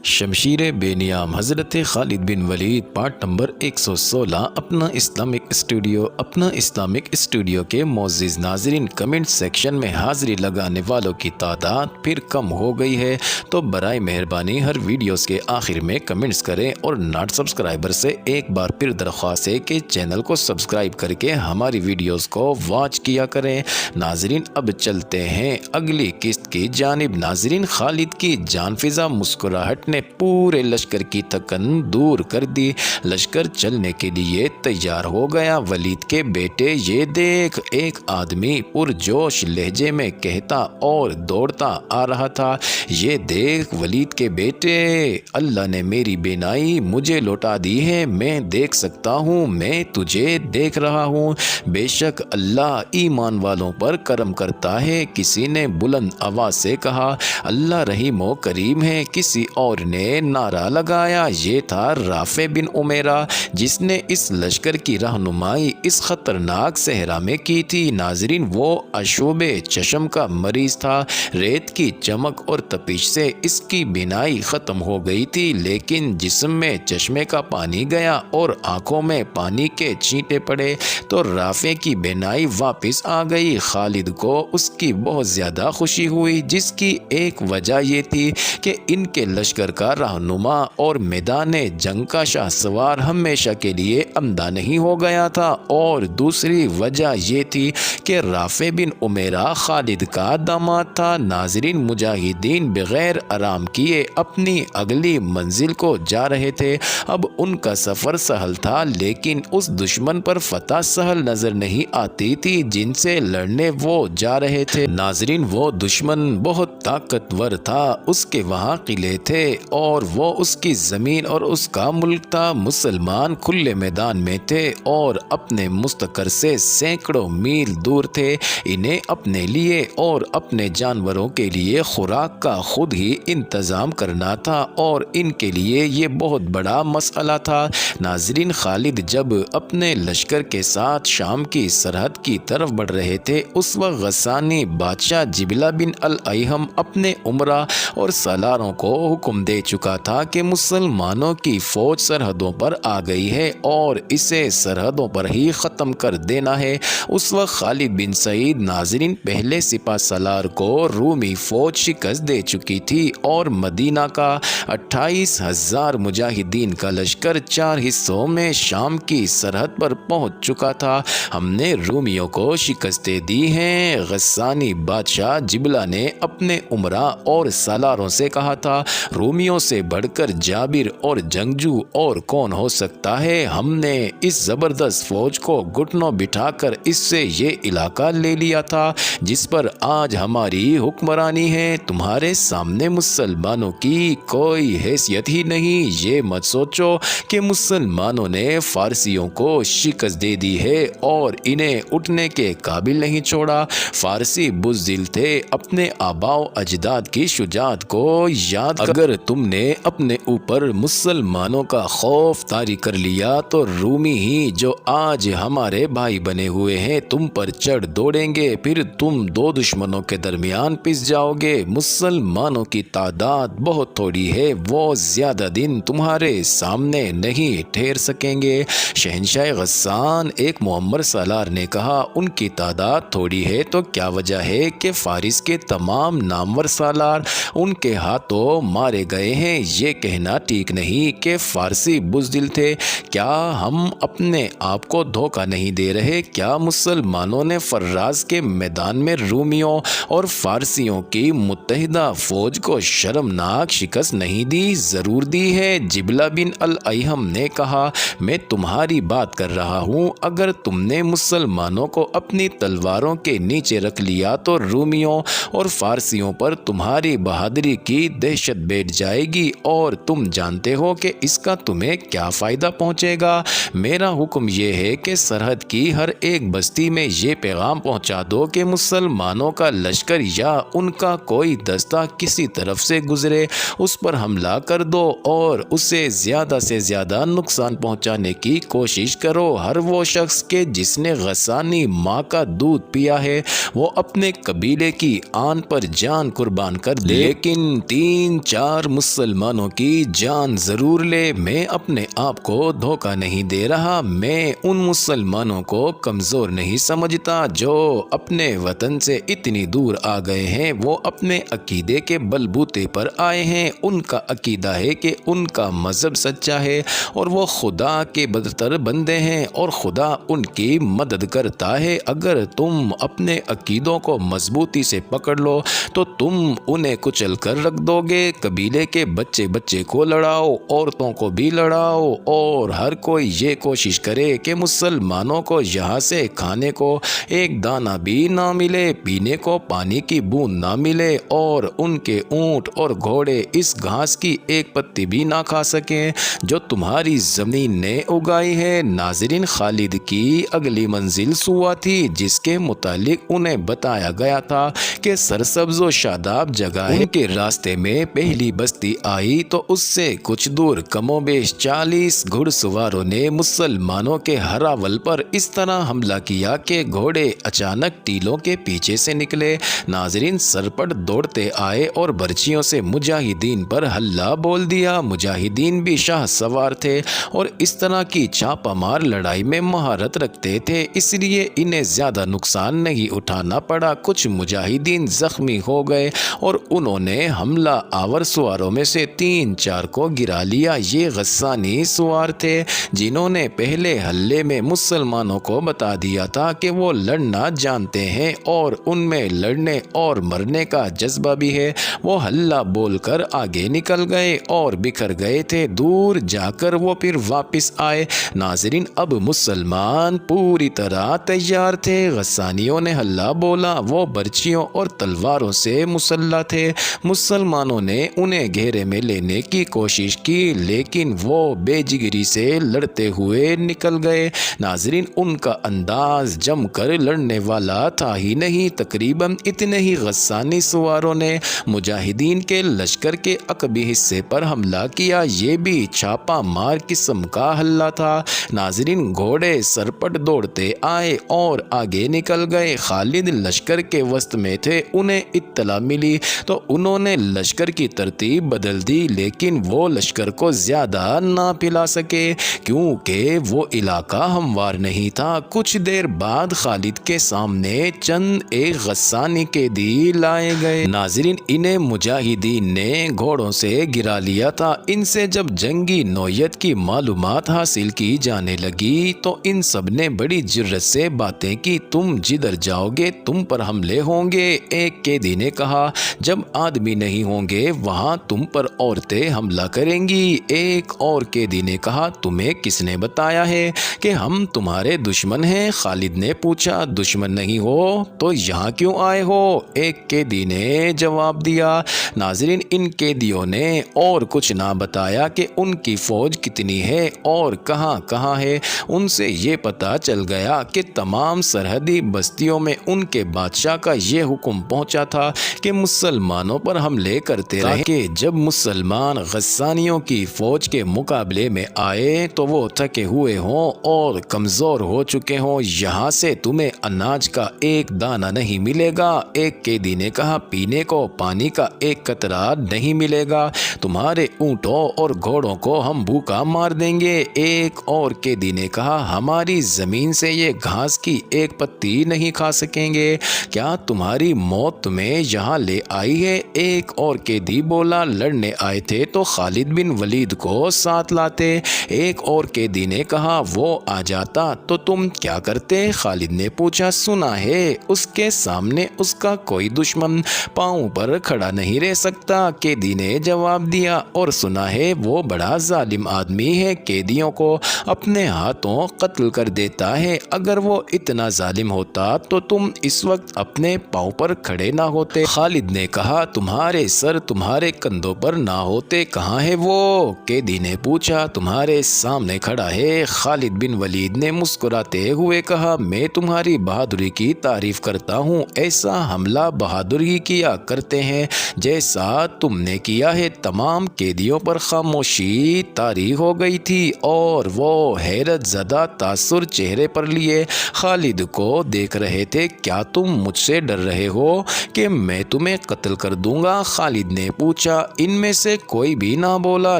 شمشیر بے نیام حضرت خالد بن ولید part number 116 اپنا اسلامک اسٹوڈیو کے معزز ناظرین، کمنٹ سیکشن میں حاضری لگانے والوں کی تعداد پھر کم ہو گئی ہے، تو برائے مہربانی ہر ویڈیوز کے آخر میں کمنٹس کریں اور ناٹ سبسکرائبر سے ایک بار پھر درخواست ہے کہ چینل کو سبسکرائب کر کے ہماری ویڈیوز کو واچ کیا کریں۔ ناظرین اب چلتے ہیں اگلی قسط کی جانب۔ ناظرین، خالد کی جان فضا مسکراہٹ نے پورے لشکر کی تھکن دور کر دی۔ لشکر چلنے کے لیے تیار ہو گیا۔ ولید کے بیٹے، یہ دیکھ، ایک آدمی پرجوش لہجے میں کہتا اور دوڑتا آ رہا تھا۔ یہ دیکھ ولید کے بیٹے، اللہ نے میری بینائی مجھے لوٹا دی ہے، میں دیکھ سکتا ہوں، میں تجھے دیکھ رہا ہوں۔ بے شک اللہ ایمان والوں پر کرم کرتا ہے، کسی نے بلند آواز سے کہا۔ اللہ رحیم و کریم ہے، کسی اور نے نعرہ لگایا۔ یہ تھا رافع بن عمیرہ، جس نے اس لشکر کی رہنمائی اس خطرناک صحرا میں کی تھی۔ ناظرین، وہ اشوب چشم کا مریض تھا۔ ریت کی چمک اور تپش سے اس کی بینائی ختم ہو گئی تھی، لیکن جسم میں چشمے کا پانی گیا اور آنکھوں میں پانی کے چھینٹے پڑے تو رافع کی بینائی واپس آ گئی۔ خالد کو اس کی بہت زیادہ خوشی ہوئی، جس کی ایک وجہ یہ تھی کہ ان کے لشکر کا رہنما اور میدان جنگ کا شاہ سوار ہمیشہ کے لیے عمدہ نہیں ہو گیا تھا، اور دوسری وجہ یہ تھی کہ رافع بن عمیرہ خالد کا داماد تھا۔ ناظرین، مجاہدین بغیر آرام کیے اپنی اگلی منزل کو جا رہے تھے۔ اب ان کا سفر سہل تھا، لیکن اس دشمن پر فتح سہل نظر نہیں آتی تھی جن سے لڑنے وہ جا رہے تھے۔ ناظرین، وہ دشمن بہت طاقتور تھا، اس کے وہاں قلعے تھے اور وہ اس کی زمین اور اس کا ملک تھا۔ مسلمان کھلے میدان میں تھے اور اپنے مستقر سے سینکڑوں میل دور تھے۔ انہیں اپنے لیے اور اپنے جانوروں کے لیے خوراک کا خود ہی انتظام کرنا تھا، اور ان کے لیے یہ بہت بڑا مسئلہ تھا۔ ناظرین، خالد جب اپنے لشکر کے ساتھ شام کی سرحد کی طرف بڑھ رہے تھے، اس وقت غسانی بادشاہ جبلہ بن الایہم اپنے امراء اور سالاروں کو حکم دے چکا تھا کہ مسلمانوں کی فوج سرحدوں پر آ گئی ہے اور اسے سرحدوں پر ہی ختم کر دینا ہے۔ اس وقت خالد بن سعید، ناظرین، پہلے سپہ سالار کو رومی فوج شکست دے چکی تھی اور مدینہ کا 28,000 مجاہدین کا لشکر 4 حصوں میں شام کی سرحد پر پہنچ چکا تھا۔ ہم نے رومیوں کو شکستیں دی ہیں۔ غسانی بادشاہ جبلہ نے اپنے امراء اور سالاروں سے کہا تھا، رومیوں سے بڑھ کر جابر اور جنگجو اور کون ہو سکتا ہے؟ ہم نے اس زبردست فوج کو گھٹنوں بٹھا کر اس سے یہ علاقہ لے لیا تھا جس پر آج ہماری حکمرانی ہے۔ تمہارے سامنے مسلمانوں کی کوئی حیثیت ہی نہیں۔ یہ مت سوچو کہ مسلمانوں نے فارسیوں کو شکست دے دی ہے اور انہیں اٹھنے کے قابل نہیں چھوڑا۔ فارسی بزدل تھے، اپنے آباء و اجداد کی شجاعت کو یاد کر اگر تم نے اپنے اوپر مسلمانوں کا خوف طاری کر لیا تو رومی ہی جو آج ہمارے بھائی بنے ہوئے ہیں تم پر چڑھ دوڑیں گے، پھر تم دو دشمنوں کے درمیان پس جاؤ گے۔ مسلمانوں کی تعداد بہت تھوڑی ہے، وہ زیادہ دن تمہارے سامنے نہیں ٹھہر سکیں گے۔ شہنشاہ غسان، ایک معمر سالار نے کہا، ان کی تعداد تھوڑی ہے تو کیا وجہ ہے کہ فارس کے تمام نامور سالار ان کے ہاتھوں مارے گئے ہیں؟ یہ کہنا ٹھیک نہیں کہ فارسی بزدل تھے۔ کیا ہم اپنے آپ کو دھوکہ نہیں دے رہے؟ کیا مسلمانوں نے فراز کے میدان میں رومیوں اور فارسیوں کی متحدہ فوج کو شرمناک شکست نہیں دی؟ ضرور دی ہے۔ جبلہ بن الایہم نے کہا، میں تمہاری بات کر رہا ہوں۔ اگر تم نے مسلمانوں کو اپنی تلواروں کے نیچے رکھ لیا تو رومیوں اور فارسیوں پر تمہاری بہادری کی دہشت بیٹھ جائے گی، اور تم جانتے ہو کہ اس کا تمہیں کیا فائدہ پہنچے گا۔ میرا حکم یہ ہے کہ سرحد کی ہر ایک بستی میں یہ پیغام پہنچا دو کہ مسلمانوں کا لشکر یا ان کا کوئی دستہ کسی طرف سے گزرے، اس پر حملہ کر دو اور اسے زیادہ سے زیادہ نقصان پہنچانے کی کوشش کرو۔ ہر وہ شخص کہ جس نے غسانی ماں کا دودھ پیا ہے وہ اپنے قبیلے کی آن پر جان قربان کر دے، لیکن 3-4 مسلمانوں کی جان ضرور لے، میں اپنے آپ کو دھوکہ نہیں دے رہا، میں ان مسلمانوں کو کمزور نہیں سمجھتا جو اپنے وطن سے اتنی دور آ گئے ہیں۔ وہ اپنے عقیدے کے بلبوتے پر آئے ہیں، ان کا عقیدہ ہے کہ ان کا مذہب سچا ہے اور وہ خدا کے بدتر بندے ہیں اور خدا ان کی مدد کرتا ہے۔ اگر تم اپنے عقیدوں کو مضبوطی سے پکڑ لو تو تم انہیں کچل کر رکھ دو گے۔ قبیلے کے بچے کو لڑاؤ، عورتوں کو بھی لڑاؤ اور ہر کوئی یہ کوشش کرے کہ مسلمانوں کو یہاں سے کھانے کو ایک دانہ بھی نہ ملے، پینے کو پانی کی بوند نہ ملے اور ان کے اونٹ اور گھوڑے اس گھاس کی ایک پتی بھی نہ کھا سکیں جو تمہاری زمین نے اگائی ہے۔ ناظرین، خالد کی اگلی منزل سوا تھی جس کے متعلق انہیں بتایا گیا تھا کہ سرسبز و شاداب جگہ ہے۔ ان کے راستے میں پہلی بستی آئی تو اس سے کچھ دور کم و بیش 40 گھڑ سواروں نے مسلمانوں کے ہراول پر اس طرح حملہ کیا کہ گھوڑے اچانک ٹیلوں کے پیچھے سے نکلے۔ ناظرین، سرپٹ دوڑتے آئے اور برچیوں سے مجاہدین پر حلہ بول دیا۔ مجاہدین بھی شاہ سوار تھے اور اس طرح کی چھاپہ مار لڑائی میں مہارت رکھتے تھے، اس لیے انہیں زیادہ نقصان نہیں اٹھانا پڑا۔ کچھ مجاہدین زخمی ہو گئے اور انہوں نے حملہ آور سواروں میں سے 3-4 کو گرا لیا۔ یہ غسانی سوار تھے جنہوں نے پہلے حلے میں مسلمانوں کو بتا دیا تھا کہ وہ لڑنا جانتے ہیں اور ان میں لڑنے اور مرنے کا جذبہ بھی ہے۔ وہ حلہ بول کر آگے نکل گئے اور بکھر گئے تھے، دور جا کر وہ پھر واپس آئے۔ ناظرین، اب مسلمان پوری طرح تیار تھے۔ غسانیوں نے حلہ بولا، وہ برچیوں اور تلواروں سے مسلح تھے۔ مسلمانوں نے انہیں گھیرے میں لینے کی کوشش کی لیکن وہ بے جگری سے لڑتے ہوئے نکل گئے۔ ناظرین، ان کا انداز جم کر لڑنے والا تھا ہی نہیں۔ تقریباً اتنے ہی غسانی سواروں نے مجاہدین کے لشکر کے عقبی حصے پر حملہ کیا، یہ بھی چھاپا مار قسم کا حملہ تھا۔ ناظرین، گھوڑے سرپٹ دوڑتے آئے اور آگے نکل گئے۔ خالد لشکر کے وسط میں تھے، انہیں اطلاع ملی تو انہوں نے لشکر کی ترتیب بدل دی لیکن وہ لشکر کو زیادہ نہ پلا سکے کیونکہ وہ علاقہ ہموار نہیں تھا۔ کچھ دیر بعد خالد کے سامنے چند ایک غسانی قیدی لائے گئے۔ ناظرین، انہیں مجاہدین نے گھوڑوں سے گرا لیا تھا۔ ان سے جب جنگی نوعیت کی معلومات حاصل کی جانے لگی تو ان سب نے بڑی جرت سے باتیں کی۔ تم جدھر جاؤ گے تم پر حملے ہوں گے، ایک قیدی نے کہا۔ جب آدمی نہیں ہوں گے وہاں تم پر عورتیں حملہ کریں گی۔ ایک اور قیدی نے کہا، تمہیں کس نے بتایا ہے کہ ہم تمہارے دشمن ہیں؟ خالد نے پوچھا، دشمن نہیں ہو تو یہاں کیوں آئے ہو؟ ایک قیدی نے جواب دیا۔ ناظرین، ان قیدیوں نے اور کچھ نہ بتایا کہ ان کی فوج کتنی ہے اور کہاں کہاں ہے۔ ان سے یہ پتہ چل گیا کہ تمام سرحدی بستیوں میں ان کے بادشاہ کا یہ حکم پہنچا تھا کہ مسلمانوں پر حملے کرتے رہیں کہ جب مسلمان غسانیوں کی فوج کے مقابلے میں آئے تو وہ تھکے ہوئے ہوں اور کمزور ہو چکے ہوں۔ یہاں سے تمہیں اناج کا ایک دانہ نہیں ملے گا۔ ایک قیدی نے کہا، پینے کو پانی کا ایک قطرہ نہیں ملے گا، تمہارے اونٹوں اور گھوڑوں کو ہم بھوکا مار دیں گے۔ ایک اور قیدی نے کہا، ہماری زمین سے یہ گھاس کی ایک پتی نہیں کھا سکیں گے، کیا تمہاری موت تمہیں یہاں لے آئی ہے؟ ایک اور قیدی بولا، لڑنے آئے تھے تو خالد بن ولید کو ساتھ لاتے۔ ایک اور قیدی نے کہا، وہ آ جاتا تو تم کیا کرتے؟ خالد نے پوچھا، سنا ہے اس کے سامنے اس کا کوئی دشمن پاؤں پر کھڑا نہیں رہ سکتا۔ قیدی نے جواب دیا، اور سنا ہے وہ بڑا ظالم آدمی ہے، قیدیوں کو اپنے ہاتھوں قتل کر دیتا ہے۔ اگر وہ اتنا ظالم ہوتا تو تم اس وقت اپنے پاؤں پر کھڑے نہ ہوتے۔ خالد نے کہا، تمہارے سر تمہارے کندھوں پر نہ ہوتے، کہاں ہے وہ؟ قیدی نے پوچھا، تمہارے سامنے کھڑا ہے۔ خالد بن ولید نے مسکراتے ہوئے کہا، میں تمہاری بہادری کی تعریف کرتا ہوں، ایسا حملہ بہادری کیا کرتے ہیں جیسا تم نے کیا ہے۔ تمام قیدیوں پر خاموشی طاری ہو گئی تھی اور وہ حیرت زدہ تاثر چہرے پر لیے خالد کو دیکھ رہے تھے۔ کیا تم مجھ سے ڈر رہے ہو کہ میں تمہیں قتل کر دوں گا؟ خالد نے پوچھا۔ ان میں سے کوئی بھی نہ بولا۔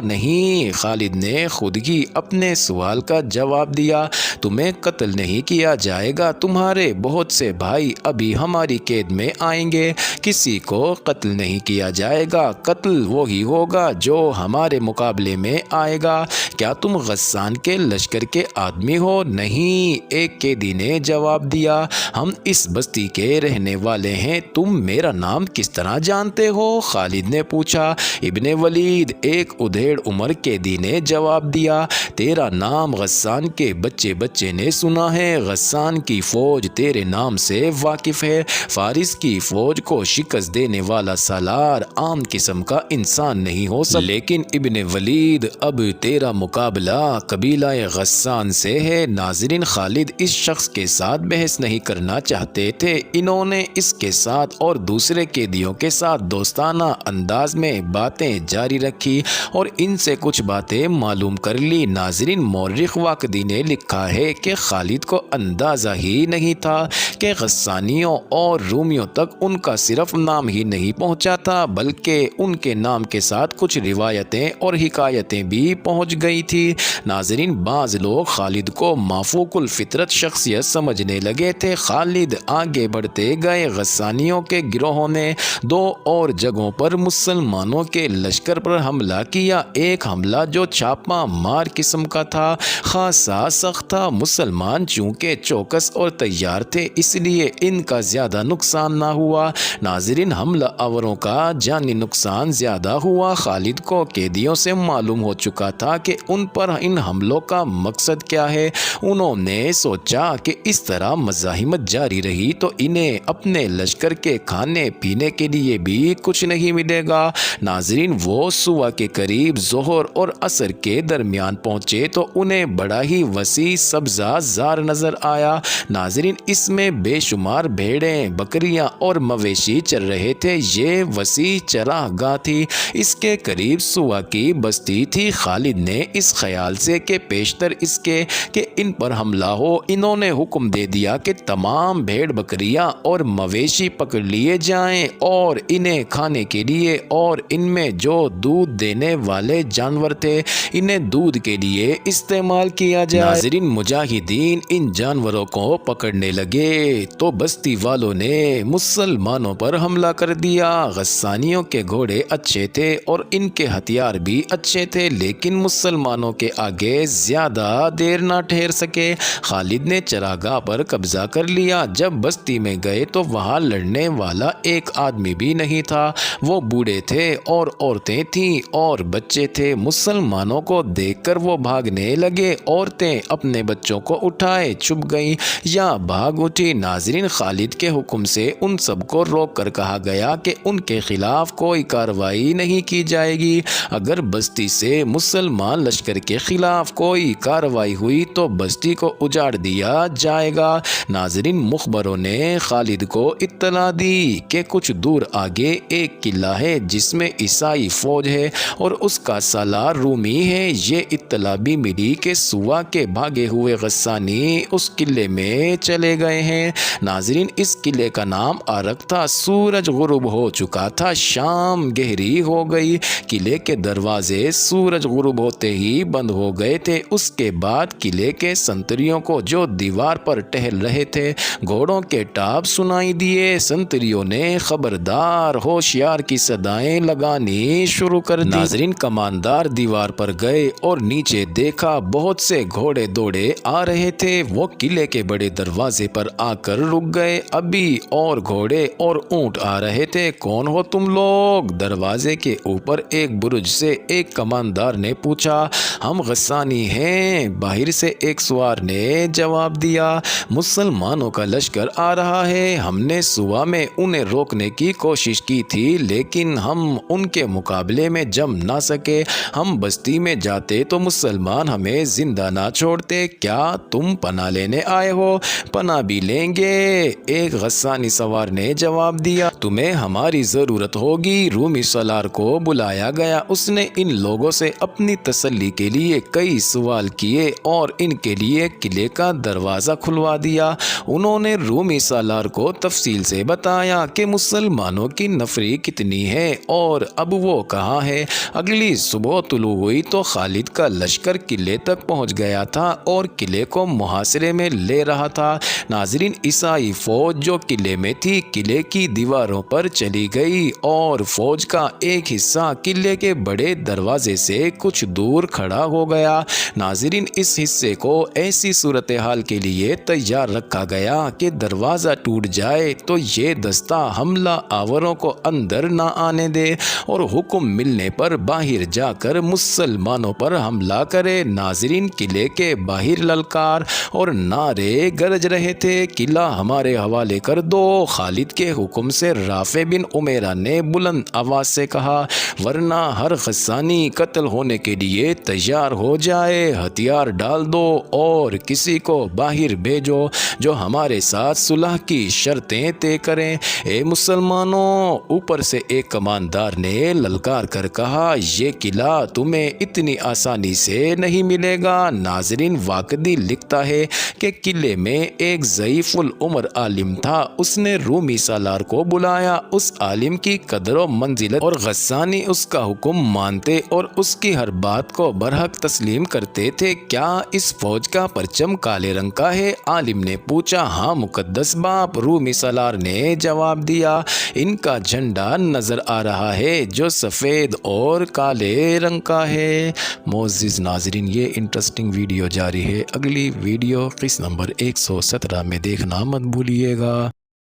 نہیں، خالد نے خود ہی اپنے سوال کا جواب دیا۔ تمہیں قتل نہیں کیا جائے گا، تمہارے بہت سے بھائی ابھی ہماری قید میں آئیں گے۔ کسی کو قتل نہیں کیا جائے گا، قتل وہی ہوگا جو ہمارے مقابلے میں آئے گا۔ کیا تم غسان کے لشکر کے آدمی ہو؟ نہیں، ایک قیدی نے جواب دیا، ہم اس بستی کے رہنے والے ہیں۔ تم میرا نام کس طرح جانتے ہو؟ خالد نے پوچھا۔ ابن ولید، ایک ادھیڑ عمر قیدی نے جواب دیا، تیرا نام غسان کے بچے نے سنا ہے۔ غسان کی فوج تیرے نام سے واقف ہے۔ فارس کی فوج کو شکست دینے والا سالار عام قسم کا انسان نہیں ہو سکتا، لیکن ابن ولید اب تیرا مقابلہ قبیلہ غسان سے ہے۔ ناظرین، خالد اس شخص کے ساتھ بحث نہیں کرنا چاہتے تھے۔ انہوں نے اس کے ساتھ اور دوسرے قیدیوں کے ساتھ دوستانہ انداز میں باتیں جاری رکھی اور ان سے کچھ باتیں معلوم کر لی۔ ناظرین، مورخ واقدی نے لکھا ہے کہ خالد کو اندازہ ہی نہیں تھا کہ غسانیوں اور رومیوں تک ان کا صرف نام ہی نہیں پہنچا تھا، بلکہ ان کے نام کے ساتھ کچھ روایتیں اور حکایتیں بھی پہنچ گئی تھی۔ ناظرین، بعض لوگ خالد کو مافوق الفطرت شخصیت سمجھنے لگے تھے۔ خالد آگے بڑھتے گئے۔ غسانیوں کے گروہوں نے دو اور جگہوں پر مسلمانوں کے لشکر پر حملہ کیا۔ ایک حملہ جو چھاپا مار قسم کا تھا، خاصا سخت تھا۔ مسلمان چونکہ چوکس اور تیار تھے، اس لیے ان کا زیادہ نقصان نہ ہوا۔ ناظرین، حملہ آوروں کا جانی نقصان زیادہ ہوا۔ خالد کو قیدیوں سے معلوم ہو چکا تھا کہ ان پر ان حملوں کا مقصد کیا ہے۔ انہوں نے سوچا کہ اس طرح مزاحمت جاری رہی تو انہیں اپنے لشکر کے کھانے پینے کے لیے بھی کچھ نہیں ملے گا۔ ناظرین، وہ صبح کے قریب ظہر اور عصر کے درمیان پہنچے تو انہیں بڑا ہی وسیع سبزہ زار نظر آیا۔ ناظرین، اس میں بے شمار بھیڑیں، بکریاں اور مویشی چر رہے تھے۔ یہ وسیع چراہ گاہ تھی، اس کے قریب صبح کی بستی تھی۔ خالد نے اس خیال سے کہ پیشتر اس کے کہ ان پر حملہ ہو، انہوں نے حکم دے دیا کہ تمام بھیڑ بکریاں اور مویشی پکڑ لیے جائیں اور انہیں کھانے کے لیے اور ان میں جو دودھ دینے والے جانور تھے انہیں دودھ کے لیے استعمال کیا جائے۔ ناظرین، مجاہدین ان جانوروں کو پکڑنے لگے تو بستی والوں نے مسلمانوں پر حملہ کر دیا۔ غسانیوں کے گھوڑے اچھے تھے اور ان کے ہتھیار بھی اچھے تھے، لیکن مسلمانوں کے آگے زیادہ دیر نہ ٹھہر سکے۔ خالد نے چراگاہ پر قبضہ کر لیا۔ جب بستی میں گئے تو وہاں لڑنے والا ایک آدمی بھی نہیں تھا۔ وہ بوڑھے تھے اور عورتیں تھیں اور بچے تھے۔ مسلمانوں کو دیکھ کر وہ بھاگنے لگے۔ عورتیں اپنے بچوں کو اٹھائے چھپ گئیں یا بھاگ اٹھی۔ ناظرین، خالد کے حکم سے ان سب کو روک کر کہا گیا کہ ان کے خلاف کوئی کارروائی نہیں کی جائے گی۔ اگر بستی سے مسلمان لشکر کے خلاف کوئی کارروائی ہوئی تو بستی کو اجاڑ دیا جائے گا۔ ناظرین، مخبروں نے خالد کو اطلاع دی کہ کچھ دور آگے ایک قلعہ ہے جس میں عیسائی فوج ہے اور اس کا سالار رومی ہے۔ یہ اطلاع بھی ملی کہ سوا کے بھاگے ہوئے غسانی اس قلعے میں چلے گئے ہیں۔ ناظرین، اس قلعے کا نام آرک تھا۔ سورج غروب ہو چکا تھا، شام گہری ہو گئی۔ قلعے کے دروازے سورج غروب ہوتے ہی بند ہو گئے تھے۔ اس کے بعد قلعے کے سنتریوں کو جو دیوار پر ٹہل رہے تھے گھوڑوں کے ٹاپ سنائی دیے۔ سنتریوں نے خبردار ہوشیار کی صدائیں لگانی شروع کر دی۔ ناظرین، کماندار دیوار پر گئے اور نیچے دیکھا بہت سے گھوڑے دوڑے آ رہے تھے۔ وہ قلعے کے بڑے دروازے پر آ کر رک گئے۔ ابھی اور گھوڑے اور اونٹ آ رہے تھے۔ کون ہو تم لوگ؟ دروازے کے اوپر ایک برج سے ایک کماندار نے پوچھا۔ ہم غسانی ہیں، باہر سے ایک سوار نے جواب دیا۔ مسلمانوں کا لشکر آ رہا ہے۔ ہم نے صبح میں انہیں روکنے کی کوشش کی تھی لیکن ہم ان کے مقابلے میں جم نہ سکے۔ ہم بستی میں جاتے تو مسلمان ہمیں زندہ نہ چھوڑتے۔ کیا تم پناہ لینے آئے ہو؟ پناہ بھی لیں گے، ایک غسانی سوار نے جواب دیا۔ تمہیں ہماری ضرورت ہوگی۔ رومی سالار کو بلایا گیا۔ اس نے ان لوگوں سے اپنی تسلی کے لیے کئی سوال کیے اور ان کے لیے قلعے کا دروازہ کھلوا دیا۔ انہوں نے رومی سالار کو تفصیل سے بتایا کہ مسلمانوں کی نفری کتنی ہے اور اب وہ کہاں ہے۔ اگلی صبح طلوع ہوئی تو خالد کا لشکر قلعے تک پہنچ گیا تھا اور قلعے کو محاصرے میں لے رہا تھا۔ ناظرین، عیسائی فوج جو قلعے میں تھی قلعے کی دیواروں پر چلی گئی اور فوج کا ایک حصہ قلعے کے بڑے دروازے سے کچھ دور کھڑا ہو گیا۔ ناظرین، اس حصے کو ایسی صورتحال کے لیے تیار رکھا گیا کہ دروازہ ٹوٹ جائے تو یہ دستہ حملہ آوروں کو اندر نہ آنے دے اور حکم ملنے پر باہر جا کر مسلمانوں پر حملہ کرے۔ ناظرین، قلعے کے باہر للکار اور نعرے گرج رہے تھے، قلعہ ہمارے حوالے کر دو۔ خالد کے حکم سے رافع بن عمیرہ نے بلند آواز سے کہا، ورنہ ہر غسانی قتل ہونے کے لیے تیار ہو جائے، ہتھیار ڈال دو اور کسی کو باہر بھیجو جو ہمارے ساتھ صلح کی شرطیں طے کریں۔ اے مسلمانوں، اوپر سے ایک کماندار نے للکار کر کہا، یہ قلعہ تمہیں اتنی آسانی سے نہیں ملے گا۔ ناظرین، واقعی لکھتا ہے کہ قلعے میں ایک ضعیف العمر عالم تھا، اس نے رومی سالار کو بلایا۔ اس عالم کی قدر و منزلت اور غسانی اس کا حکم مانتے اور اس کی ہر بات کو برحق تسلیم کرتے تھے۔ کیا اس فوج کا پرچم کالے رنگ کا ہے؟ عالم نے پوچھا۔ ہاں مقدس باپ، رومی سالار نے جواب دیا، ان کا جھنڈا نظر آ رہا ہے جو سفید اور کالے رنگ کا ہے۔ معزز ناظرین، یہ انٹرسٹنگ ویڈیو جاری ہے، اگلی ویڈیو قسط نمبر 117 میں دیکھنا مت بھولیے گا۔